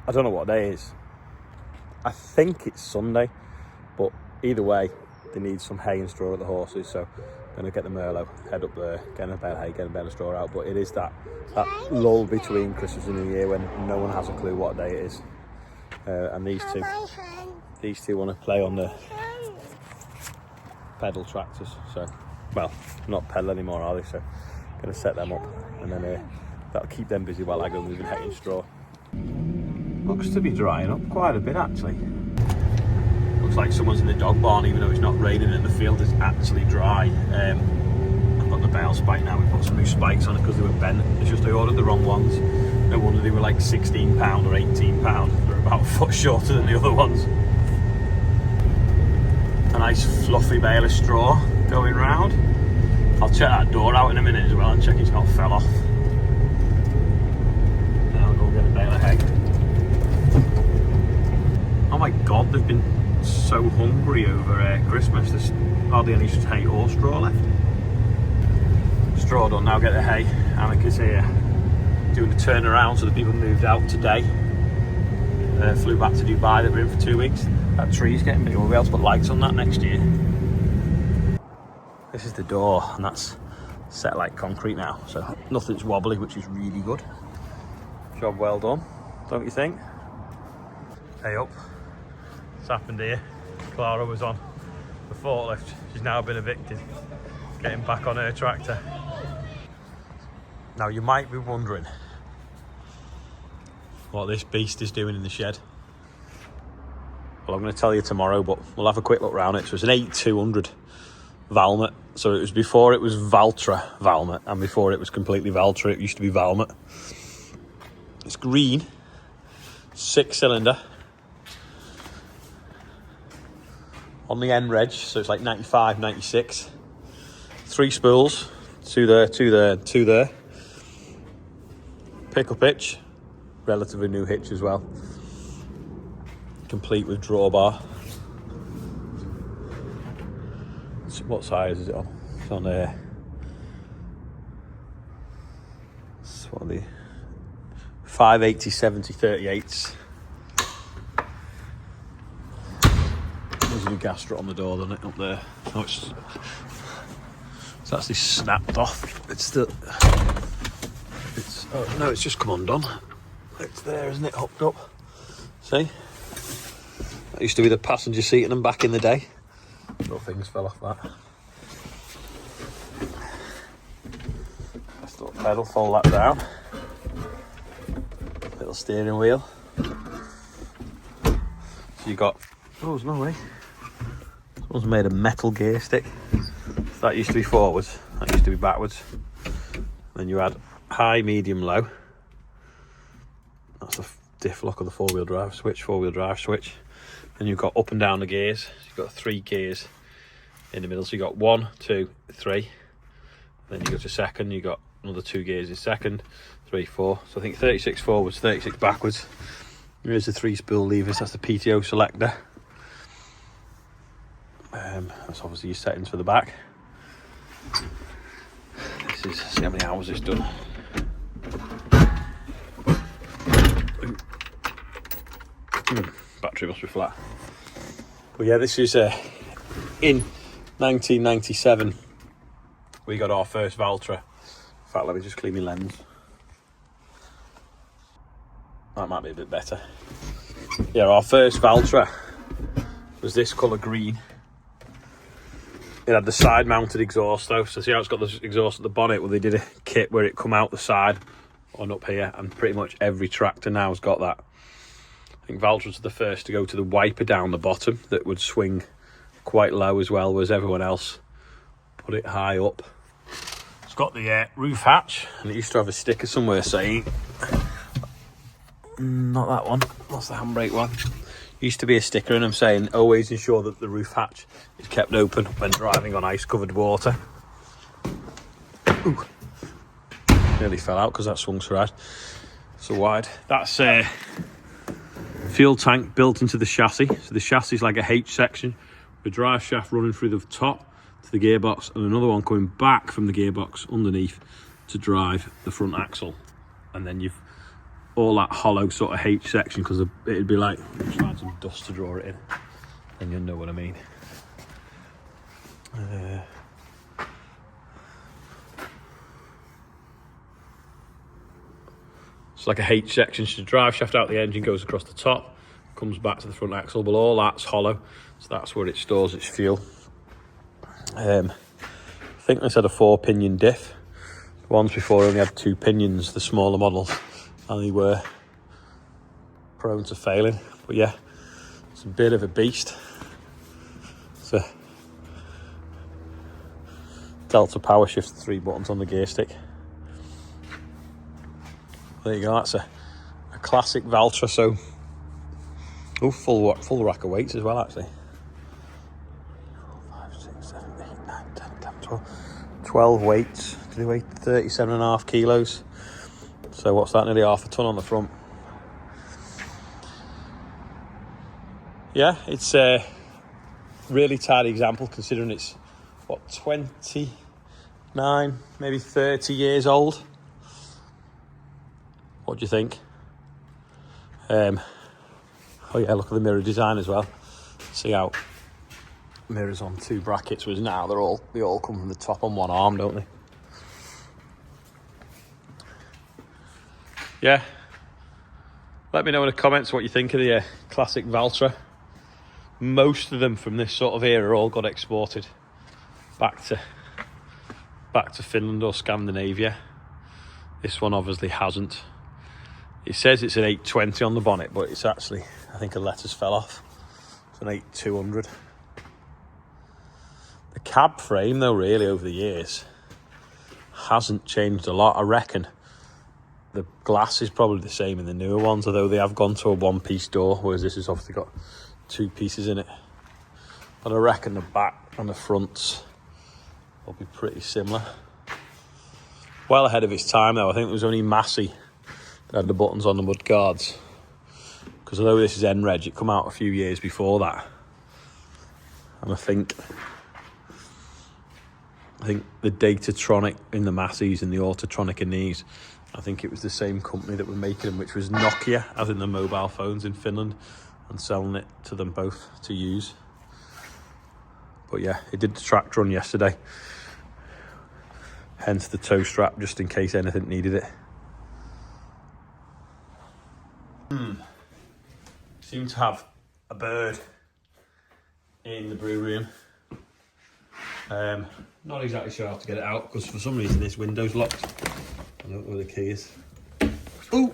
I don't know what day it is. I think it's Sunday, but either way, they need some hay and straw at the horses, so I'm going to get the Merlot, head up there, get a bale of hay, get a bale of straw out. But it is that lull between Christmas and New Year when no one has a clue what day it is. And these two want to play on the pedal tractors. So, well, not pedal anymore, are they? So, going to set them up, and then that'll keep them busy while I go moving hay and straw. Looks to be drying up quite a bit, actually. Looks like someone's in the dog barn, even though it's not raining and the field is actually dry. I've got the bale spike now. We put some new spikes on it because they were bent. It's just I ordered the wrong ones. No wonder they were like £16 or £18. They're about a foot shorter than the other ones. A nice fluffy bale of straw going round. I'll check that door out in a minute as well and check it's not fell off. Then I'll go get a bale of hay. Oh my god, they've been so hungry over Christmas. There's hardly any hay or straw left. Straw done, now get the hay. Annika's here doing the turnaround, so the people moved out today. Flew back to Dubai, that we're in for 2 weeks. That tree's getting big, we'll be able to put lights on that next year. This is the door, and that's set like concrete now, so nothing's wobbly, which is really good. Job well done, don't you think? Hey up. What's happened here? Clara was on the forklift. She's now been evicted. Getting back on her tractor. Now you might be wondering what this beast is doing in the shed. Well, I'm going to tell you tomorrow, but we'll have a quick look around it. So it's an 8200 Valmet. So it was before it was Valtra Valmet, and before it was completely Valtra, it used to be Valmet. It's green, 6-cylinder. On the end reg, so it's like 95, 96. 3 spools, 2 there, 2 there, 2 there. Pickup hitch, relatively new hitch as well. Complete with drawbar. What size is it on? It's on there. It's what are the 580, 70, 38s. There's a new gas strut on the door, doesn't it? Up there. Oh, it's actually snapped off. It's still. Oh no, it's just come undone. It's there, isn't it? Hooked up. See? That used to be the passenger seat in them back in the day. Little things fell off that. This little pedal, fold that down. Little steering wheel. So you got. Oh, there's no way. This one's made of metal gear stick. So that used to be forwards. That used to be backwards. Then you had high, medium, low. That's the diff lock of the four-wheel drive switch. Then you've got up and down the gears. So you've got 3 gears in the middle. So you've got 1, 2, 3. Then you go to second, you've got another 2 gears in second, 3, 4. So I think 36 forwards, 36 backwards. Here's the 3 spool levers, that's the PTO selector. That's obviously your settings for the back. This is, see how many hours it's done. Battery must be flat. But yeah, this is in 1997 we got our first Valtra. In fact, let me just clean my lens. That might be a bit better. Yeah, our first Valtra was this colour green. It had the side mounted exhaust though, so see how it's got the exhaust at the bonnet? Well, they did a kit where it come out the side on up here, and pretty much every tractor now has got that. I think Valtra was the first to go to the wiper down the bottom that would swing quite low as well, whereas everyone else put it high up. It's got the roof hatch, and it used to have a sticker somewhere saying, not that one, that's the handbrake one. Used to be a sticker in them saying, always ensure that the roof hatch is kept open when driving on ice-covered water. Ooh. Nearly fell out because that swung so wide. That's fuel tank built into the chassis. So the chassis is like a H section, with a drive shaft running through the top to the gearbox, and another one coming back from the gearbox underneath to drive the front axle. And then you've all that hollow sort of H section, because it'd be like trying some dust to draw it in, and you'll know what I mean. It's like a H section. So the drive shaft out the engine goes across the top, comes back to the front axle, but all that's hollow, so that's where it stores its fuel. I think this had a 4-pinion diff. The ones before only had 2 pinions, the smaller models, and they were prone to failing. But yeah, it's a bit of a beast. It's a Delta power shift, 3 buttons on the gear stick. There you go, that's a classic Valtra. So, full rack of weights as well, actually. 4, 5, 6, 7, 8, 9, 10, 11, 12 weights. Do they weigh 37.5 kilos? So what's that, nearly half a ton on the front. Yeah, it's a really tidy example, considering it's, what, 29, maybe 30 years old. What do you think? Oh yeah, look at the mirror design as well. See how mirrors on 2 brackets, whereas now they all come from the top on 1 arm, don't they? Yeah. Let me know in the comments what you think of the classic Valtra. Most of them from this sort of era all got exported back to Finland or Scandinavia. This one obviously hasn't. It says it's an 820 on the bonnet, but it's actually, I think a letters fell off. It's an 8200. The cab frame, though, really over the years hasn't changed a lot. I reckon the glass is probably the same in the newer ones, although they have gone to a 1-piece door, whereas this has obviously got 2 pieces in it. But I reckon the back and the fronts will be pretty similar. Well ahead of its time, though. I think it was only Massey that had the buttons on the mud guards, because although this is N-Reg, it come out a few years before that. And I think the Datatronic in the Masseys and the Autotronic in these, I think it was the same company that were making them, which was Nokia, as in the mobile phones in Finland, and selling it to them both to use. But yeah, it did the track run yesterday, hence the tow strap, just in case anything needed it. Seem to have a bird in the brew room. Not exactly sure how to get it out, because for some reason this window's locked. I don't know where the key is. Ooh!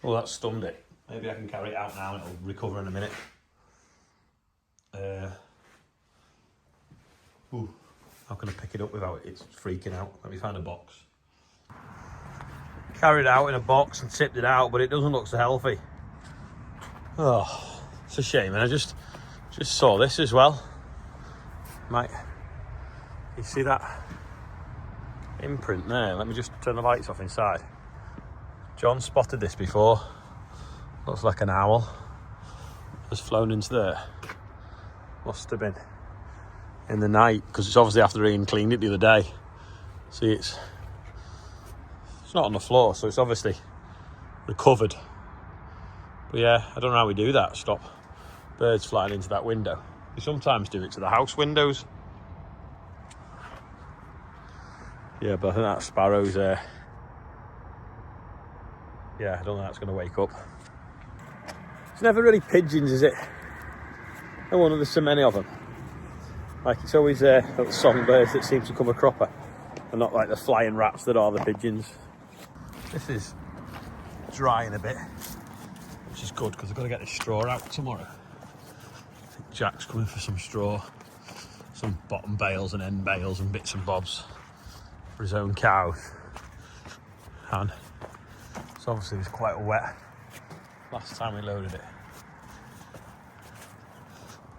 Oh, that stunned it. Maybe I can carry it out now and it'll recover in a minute. Ooh, how can I pick it up without it's freaking out? Let me find a box. Carried it out in a box and tipped it out, but it doesn't look so healthy. Oh, it's a shame. And I just saw this as well. Mate, you see that imprint there? Let me just turn the lights off inside. John spotted this before. Looks like an owl has flown into there. Must have been in the night, because it's obviously after Ian cleaned it the other day. See, it's not on the floor, so it's obviously recovered. But yeah, I don't know how we do that. Stop birds flying into that window. We sometimes do it to the house windows. Yeah, but I think that sparrow's there. Yeah, I don't think that's going to wake up. It's never really pigeons, is it? No wonder there's so many of them. Like, it's always little songbirds that seem to come a cropper, and not like the flying rats that are the pigeons. This is drying a bit, which is good, because I've got to get this straw out tomorrow. I think Jack's coming for some straw, some bottom bales and end bales and bits and bobs for his own cows. And so obviously it's quite wet last time we loaded it,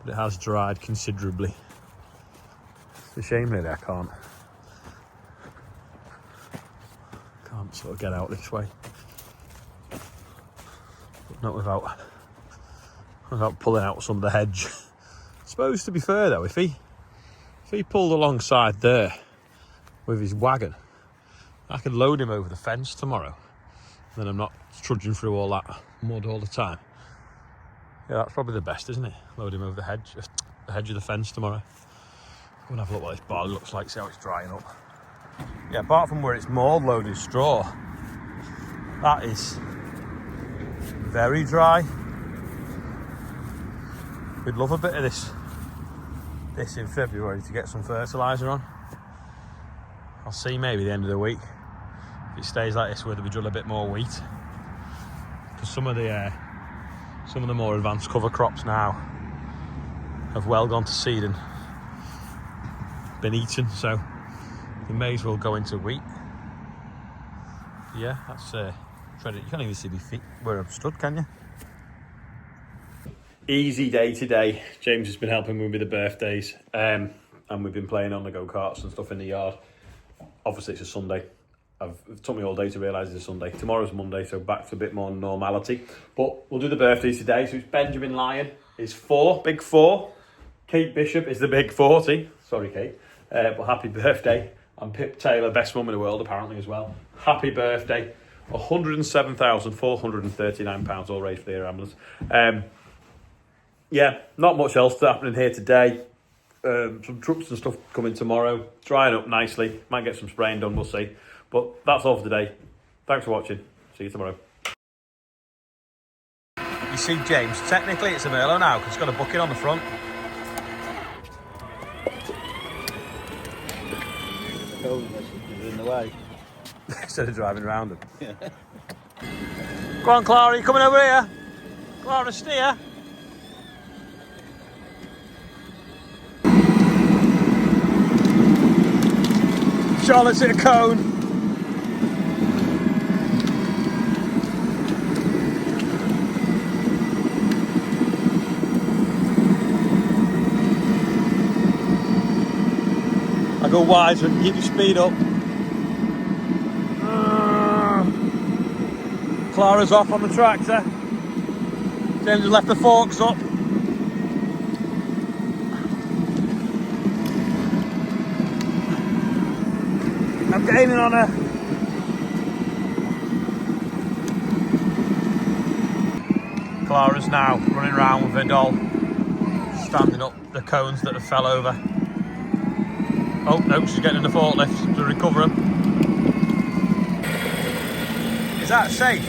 but it has dried considerably. It's a shame really I can't sort of get out this way, but not without pulling out some of the hedge. I suppose, to be fair though, if he pulled alongside there with his wagon, I could load him over the fence tomorrow, then I'm not trudging through all that mud all the time. Yeah, that's probably the best, isn't it? Load him over the hedge of the fence tomorrow. Go and have a look what this barley looks like, see how it's drying up. Yeah, apart from where it's more loaded straw, that is very dry. We'd love a bit of this in February to get some fertiliser on. I'll see maybe the end of the week. If it stays like this, whether we drill a bit more wheat. Because some of the more advanced cover crops now have well gone to seed and been eaten, so we may as well go into wheat. Yeah, that's you can't even see my feet where I'm stood, can you? Easy day today. James has been helping me with the birthdays, and we've been playing on the go-karts and stuff in the yard. Obviously it's a Sunday. It took me all day to realise it's a Sunday. Tomorrow's Monday, so back to a bit more normality. But we'll do the birthdays today. So it's Benjamin Lyon is 4, big 4. Kate Bishop is the big 40. Sorry, Kate. But happy birthday. And Pip Taylor, best mum in the world apparently as well. Happy birthday. £107,439 all raised for the air ambulance. Yeah, not much else happening here today. Some trucks and stuff coming tomorrow. Drying up nicely. Might get some spraying done, we'll see. But that's all for today. Thanks for watching. See you tomorrow. You see, James, technically it's a Merlot now because it's got a bucket on the front. In the way. Instead of driving around them. Yeah. Go on, Clara, you coming over here? Clara, steer. Charlotte's at a cone. I go wide so I can keep your speed up. Clara's off on the tractor. James has left the forks up. I'm gaining on her. Clara's now running around with her doll, standing up the cones that have fell over. Oh no, she's getting in the forklift to recover them. Is that safe?